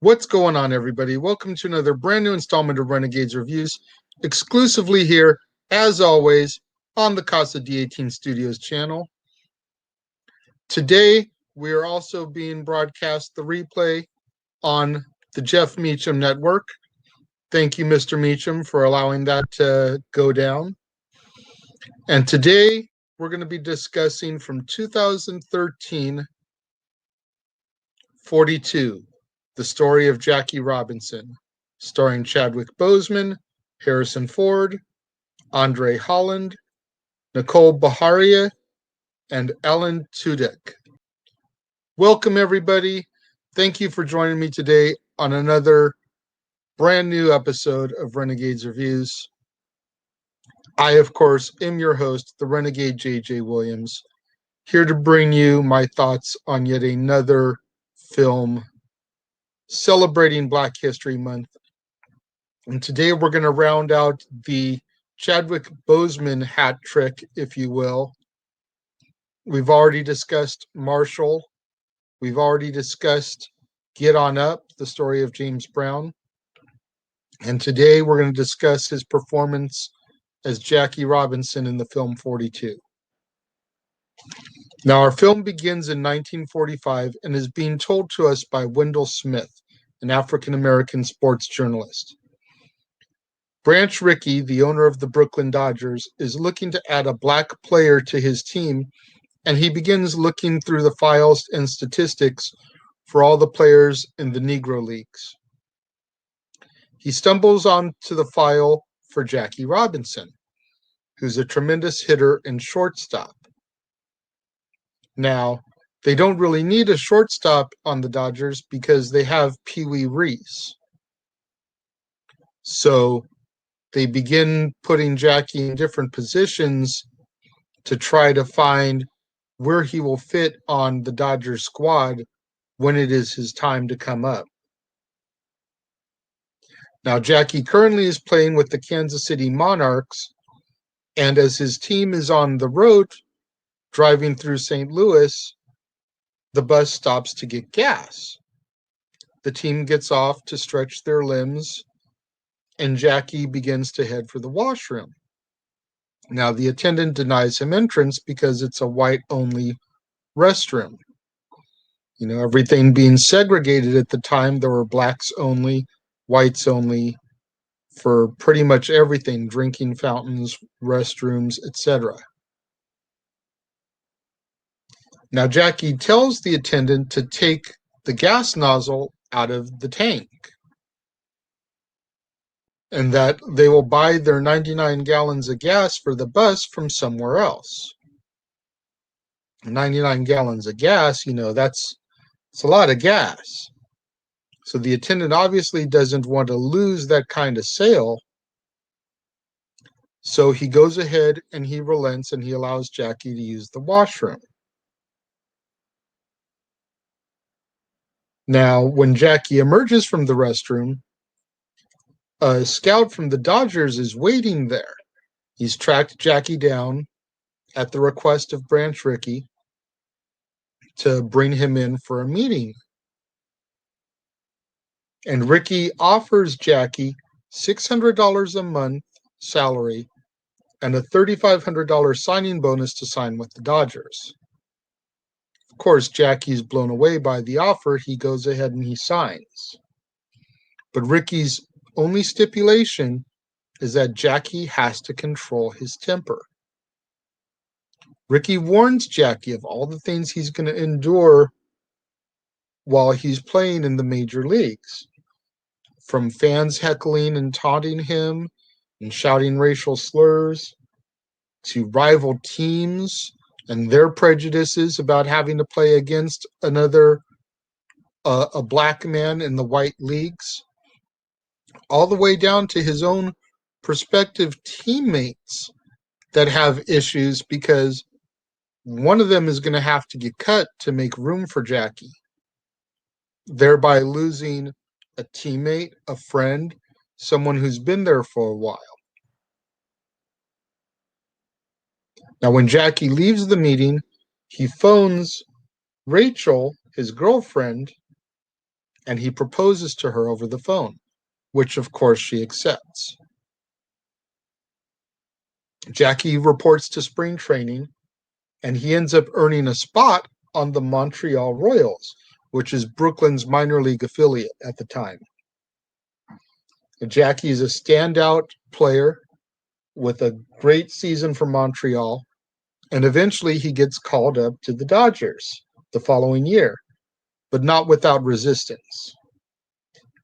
What's going on, everybody? Welcome to another brand new installment of Renegades Reviews, exclusively here, as always, on the Casa D18 Studios channel. Today, we are also being broadcast the replay on the Jeff Meacham Network. Thank you, Mr. Meacham, for allowing that to go down. And today, we're going to be discussing from 2013, 42. The Story of Jackie Robinson, starring Chadwick Boseman, Harrison Ford, Andre Holland, Nicole Beharie, and Ellen Tudyk. Welcome, everybody. Thank you for joining me today on another brand new episode of Renegades Reviews. I, of course, am your host, the Renegade J.J. Williams, here to bring you my thoughts on yet another film celebrating Black History Month. And today we're going to round out the Chadwick Boseman hat trick, if you will. We've already discussed Marshall. We've already discussed Get On Up, the story of James Brown. And today we're going to discuss his performance as Jackie Robinson in the film 42. Now, our film begins in 1945 and is being told to us by Wendell Smith, an African-American sports journalist. Branch Rickey, the owner of the Brooklyn Dodgers, is looking to add a black player to his team, and he begins looking through the files and statistics for all the players in the Negro Leagues. He stumbles onto the file for Jackie Robinson, who's a tremendous hitter and shortstop. Now, they don't really need a shortstop on the Dodgers because they have Pee Wee Reese. So they begin putting Jackie in different positions to try to find where he will fit on the Dodgers squad when it is his time to come up. Now, Jackie currently is playing with the Kansas City Monarchs, and as his team is on the road driving through St. Louis, the bus stops to get gas. The team gets off to stretch their limbs, and Jackie begins to head for the washroom. Now, the attendant denies him entrance because it's a white-only restroom. You know, everything being segregated at the time, there were blacks only, whites only, for pretty much everything, drinking fountains, restrooms, etc. Now, Jackie tells the attendant to take the gas nozzle out of the tank, and that they will buy their 99 gallons of gas for the bus from somewhere else. 99 gallons of gas, you know, it's a lot of gas. So the attendant obviously doesn't want to lose that kind of sale. So he goes ahead and he relents and he allows Jackie to use the washroom. Now, when Jackie emerges from the restroom, a scout from the Dodgers is waiting there. He's tracked Jackie down at the request of Branch Rickey to bring him in for a meeting. And Rickey offers Jackie $600 a month salary and a $3,500 signing bonus to sign with the Dodgers. Of course, Jackie's blown away by the offer. He goes ahead and he signs. But Rickey's only stipulation is that Jackie has to control his temper. Rickey warns Jackie of all the things he's going to endure while he's playing in the major leagues, from fans heckling and taunting him and shouting racial slurs, to rival teams and their prejudices about having to play against a black man in the white leagues, all the way down to his own prospective teammates that have issues because one of them is going to have to get cut to make room for Jackie, thereby losing a teammate, a friend, someone who's been there for a while. Now, when Jackie leaves the meeting, he phones Rachel, his girlfriend, and he proposes to her over the phone, which of course she accepts. Jackie reports to spring training, and he ends up earning a spot on the Montreal Royals, which is Brooklyn's minor league affiliate at the time. Jackie is a standout player with a great season for Montreal, and eventually he gets called up to the Dodgers the following year, but not without resistance.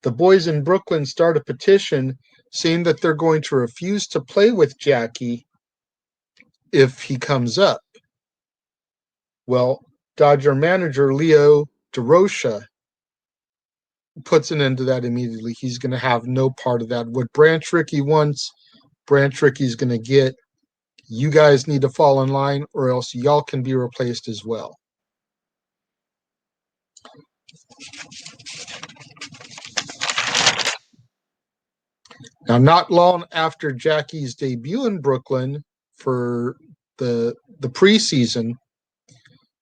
The boys in Brooklyn start a petition saying that they're going to refuse to play with Jackie if he comes up. Well, Dodger manager Leo DeRocha puts an end to that immediately. He's going to have no part of that. What Branch Rickey wants, Branch Rickey's going to get. You guys need to fall in line, or else y'all can be replaced as well. Now, not long after Jackie's debut in Brooklyn for the preseason,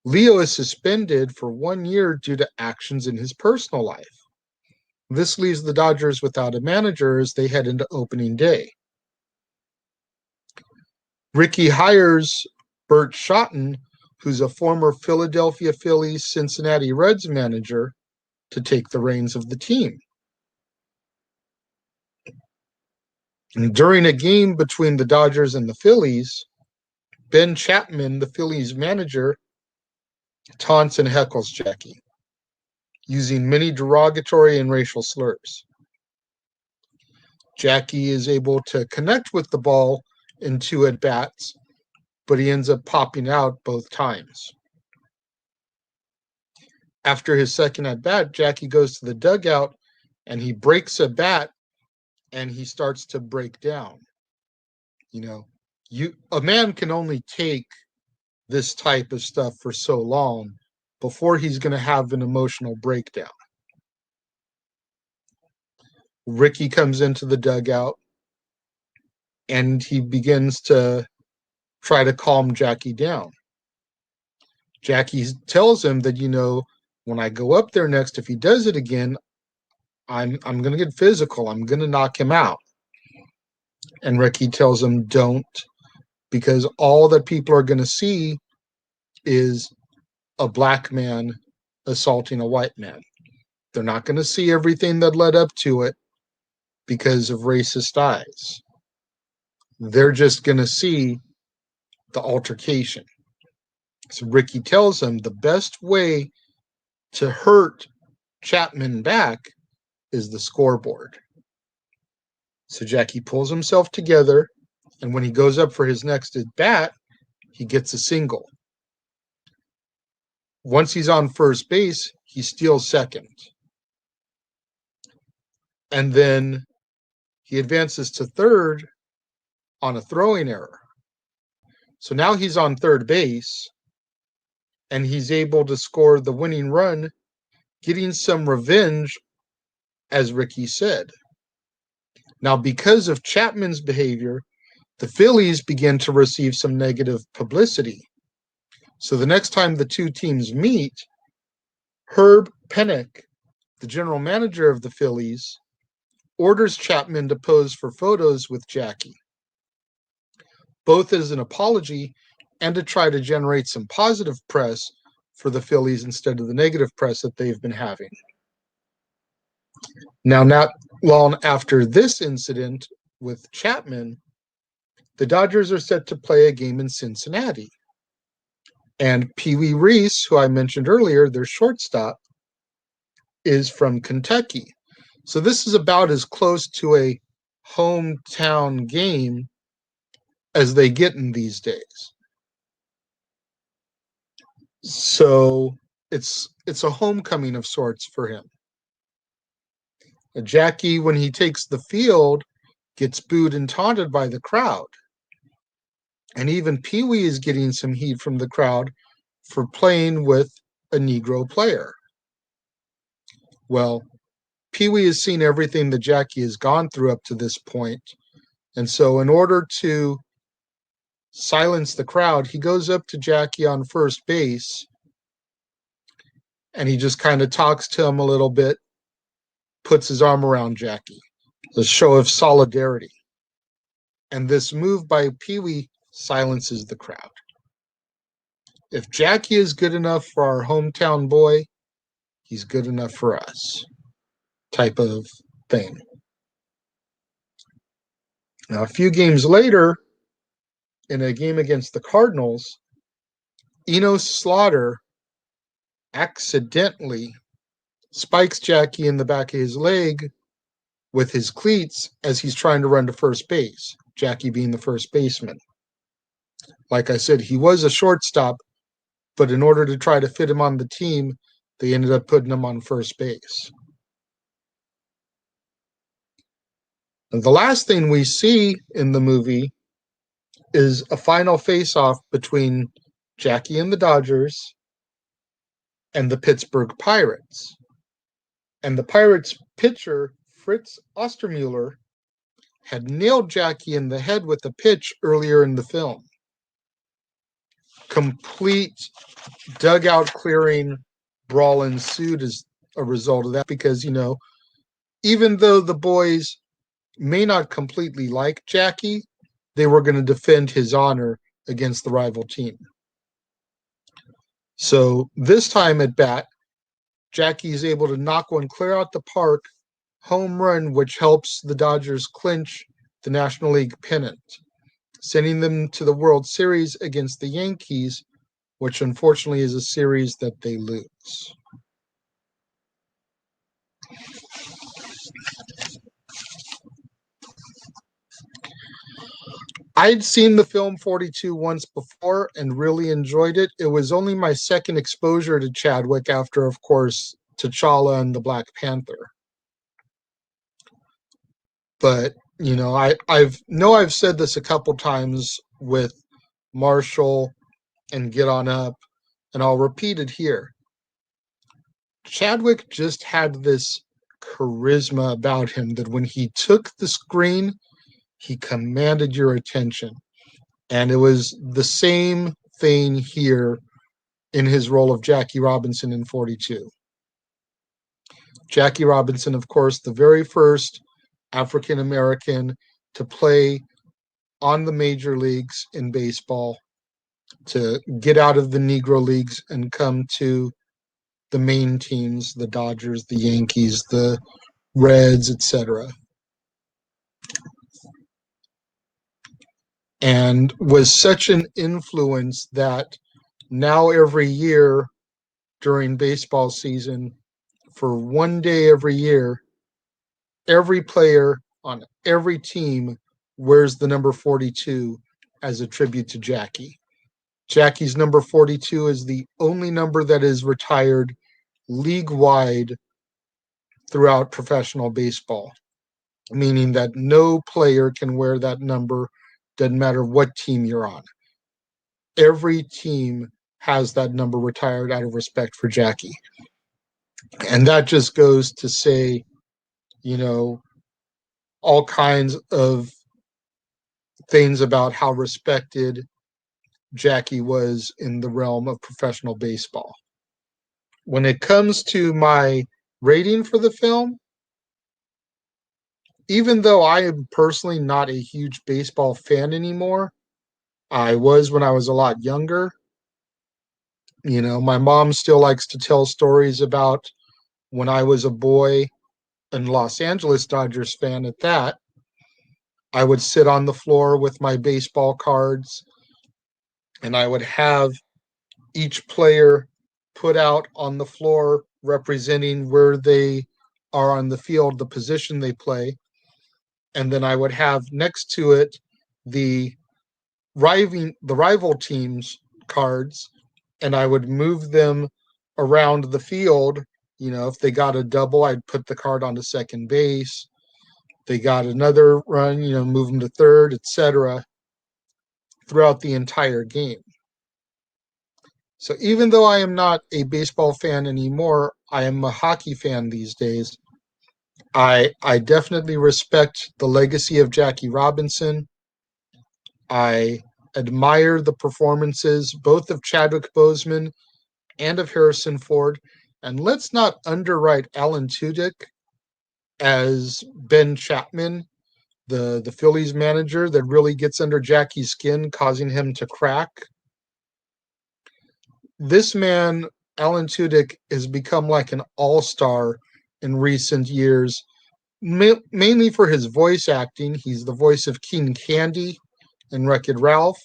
Leo is suspended for 1 year due to actions in his personal life. This leaves the Dodgers without a manager as they head into opening day. Rickey hires Bert Schotten, who's a former Philadelphia Phillies Cincinnati Reds manager, to take the reins of the team. And during a game between the Dodgers and the Phillies, Ben Chapman, the Phillies manager, taunts and heckles Jackie, using many derogatory and racial slurs. Jackie is able to connect with the ball in 2 at-bats, but he ends up popping out both times. After his second at-bat, Jackie goes to the dugout and he breaks a bat and he starts to break down. A man can only take this type of stuff for so long before he's going to have an emotional breakdown. Rickey comes into the dugout and he begins to try to calm Jackie down. Jackie tells him that, when I go up there next, if he does it again, I'm going to get physical. I'm going to knock him out. And Rickey tells him, don't, because all that people are going to see is a black man assaulting a white man. They're not going to see everything that led up to it because of racist eyes. They're just going to see the altercation. So Rickey tells him the best way to hurt Chapman back is the scoreboard. So Jackie pulls himself together, and when he goes up for his next at bat, he gets a single. Once he's on first base, he steals second. And then he advances to third on a throwing error. So now he's on third base, and he's able to score the winning run, getting some revenge, as Rickey said. Now, because of Chapman's behavior, the Phillies began to receive some negative publicity. So the next time the two teams meet, Herb Pennock, the general manager of the Phillies, orders Chapman to pose for photos with Jackie, both as an apology and to try to generate some positive press for the Phillies instead of the negative press that they've been having. Now, not long after this incident with Chapman, the Dodgers are set to play a game in Cincinnati. And Pee Wee Reese, who I mentioned earlier, their shortstop, is from Kentucky. So this is about as close to a hometown game as they get in these days. So it's a homecoming of sorts for him. Jackie, when he takes the field, gets booed and taunted by the crowd. And even Pee Wee is getting some heat from the crowd for playing with a Negro player. Well, Pee Wee has seen everything that Jackie has gone through up to this point. And so in order to silence the crowd, he goes up to Jackie on first base and he just kind of talks to him a little bit. puts his arm around Jackie, a show of solidarity. And this move by Pee-wee silences the crowd. If Jackie is good enough for our hometown boy, he's good enough for us, type of thing. Now, a few games later, in a game against the Cardinals, Enos Slaughter accidentally spikes Jackie in the back of his leg with his cleats as he's trying to run to first base, Jackie being the first baseman. Like I said, he was a shortstop, but in order to try to fit him on the team, they ended up putting him on first base. And the last thing we see in the movie is a final face-off between Jackie and the Dodgers and the Pittsburgh Pirates. And the Pirates pitcher, Fritz Ostermuller, had nailed Jackie in the head with a pitch earlier in the film. Complete dugout clearing brawl ensued as a result of that because, even though the boys may not completely like Jackie, they were going to defend his honor against the rival team. So this time at bat, Jackie is able to knock one clear out the park, home run, which helps the Dodgers clinch the National League pennant, sending them to the World Series against the Yankees, which unfortunately is a series that they lose. I'd seen the film 42 once before and really enjoyed it. It was only my second exposure to Chadwick after, of course, T'Challa and the Black Panther. But, I've said this a couple times with Marshall and Get On Up, and I'll repeat it here. Chadwick just had this charisma about him that when he took the screen, he commanded your attention. And it was the same thing here in his role of Jackie Robinson in 42. Jackie Robinson, of course, the very first African American to play on the major leagues in baseball, to get out of the Negro leagues and come to the main teams, the Dodgers, the Yankees, the Reds, etc. And was such an influence that now every year during baseball season, for one day every year, every player on every team wears the number 42 as a tribute to Jackie. Jackie's number 42 is the only number that is retired league-wide throughout professional baseball, meaning that no player can wear that number, doesn't matter what team you're on. Every team has that number retired out of respect for Jackie. And that just goes to say, all kinds of things about how respected Jackie was in the realm of professional baseball. When it comes to my rating for the film, even though I am personally not a huge baseball fan anymore, I was when I was a lot younger. My mom still likes to tell stories about when I was a boy and Los Angeles Dodgers fan at that. I would sit on the floor with my baseball cards and I would have each player put out on the floor representing where they are on the field, the position they play. And then I would have next to it the rival team's cards, and I would move them around the field. If they got a double, I'd put the card onto second base. They got another run, move them to third, etc., throughout the entire game. So even though I am not a baseball fan anymore, I am a hockey fan these days. I definitely respect the legacy of Jackie Robinson. I admire the performances both of Chadwick Boseman and of Harrison Ford. And let's not underwrite Alan Tudyk. as Ben Chapman, the Phillies manager that really gets under Jackie's skin, causing him to crack. This man, Alan Tudyk, has become like an all-star in recent years, mainly for his voice acting. He's the voice of King Candy in Wreck-It Ralph.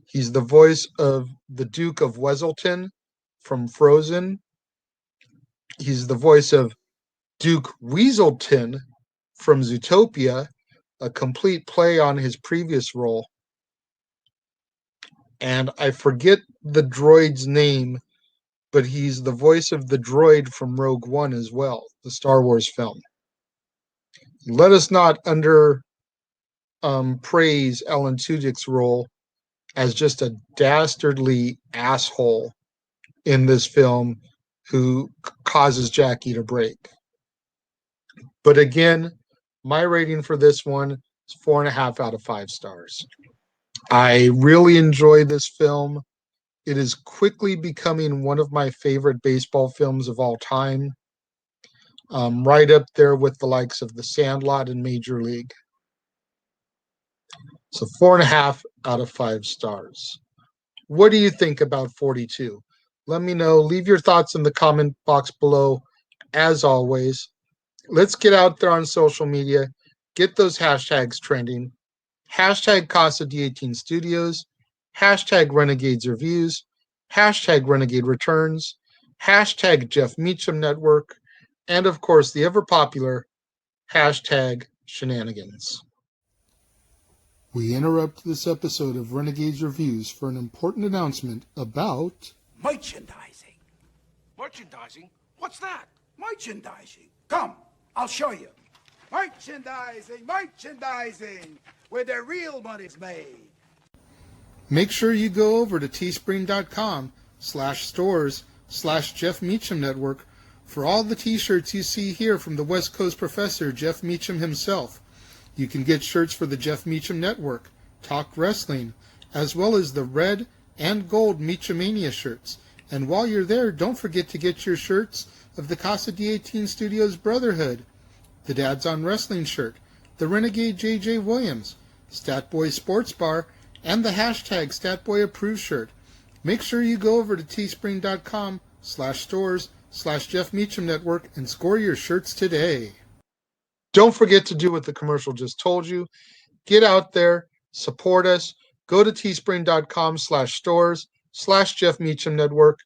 He's the voice of the Duke of Weselton from Frozen. He's the voice of Duke Weaselton from Zootopia, a complete play on his previous role. And I forget the droid's name, but he's the voice of the droid from Rogue One as well, the Star Wars film. Let us not praise Alan Tudyk's role as just a dastardly asshole in this film who causes Jackie to break. But again, my rating for this one is 4.5 out of 5 stars. I really enjoy this film. It is quickly becoming one of my favorite baseball films of all time, right up there with the likes of The Sandlot and Major League. So 4.5 out of 5 stars. What do you think about 42? Let me know. Leave your thoughts in the comment box below. As always, let's get out there on social media. Get those hashtags trending. Hashtag Casa D18 Studios. Hashtag Renegades Reviews. Hashtag Renegade Returns. Hashtag Jeff Meacham Network. And of course, the ever popular hashtag Shenanigans. We interrupt this episode of Renegades Reviews for an important announcement about merchandising. Merchandising? What's that? Merchandising. Come, I'll show you. Merchandising, where the real money's made. Make sure you go over to teespring.com/stores/Jeff Meacham Network for all the t-shirts you see here from the West Coast professor, Jeff Meacham himself. You can get shirts for the Jeff Meacham Network, Talk Wrestling, as well as the red and gold Meachamania shirts. And while you're there, don't forget to get your shirts of the Casa D18 Studios Brotherhood, the Dads on Wrestling shirt, the Renegade JJ Williams, Statboy Sports Bar, and the hashtag StatBoyApproved shirt. Make sure you go over to teespring.com/stores/Jeff Meacham Network and score your shirts today. Don't forget to do what the commercial just told you. Get out there, support us. Go to teespring.com/stores/Jeff Meacham Network.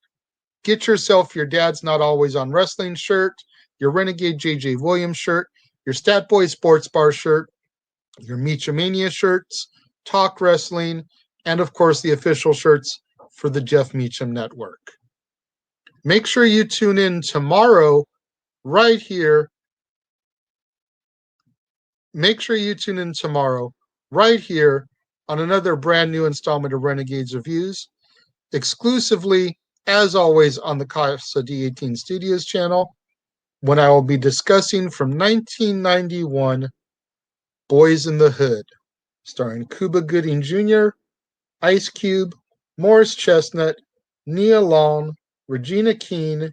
Get yourself your Dad's Not Always on Wrestling shirt, your Renegade JJ Williams shirt, your Statboy Sports Bar shirt, your Meachamania shirts, Talk Wrestling, and of course the official shirts for the Jeff Meacham Network. Make sure you tune in tomorrow right here. Make sure you tune in tomorrow right here on another brand new installment of Renegades Reviews, exclusively, as always, on the Casa D18 Studios channel, when I will be discussing from 1991, Boys in the Hood, starring Cuba Gooding Jr., Ice Cube, Morris Chestnut, Nia Long, Regina Keene,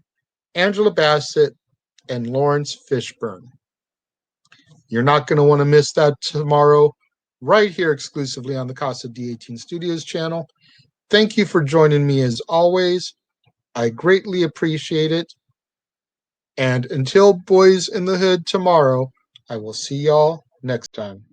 Angela Bassett, and Lawrence Fishburne. You're not going to want to miss that tomorrow, right here exclusively on the Casa D18 Studios channel. Thank you for joining me as always. I greatly appreciate it. And until Boys in the Hood tomorrow, I will see y'all next time.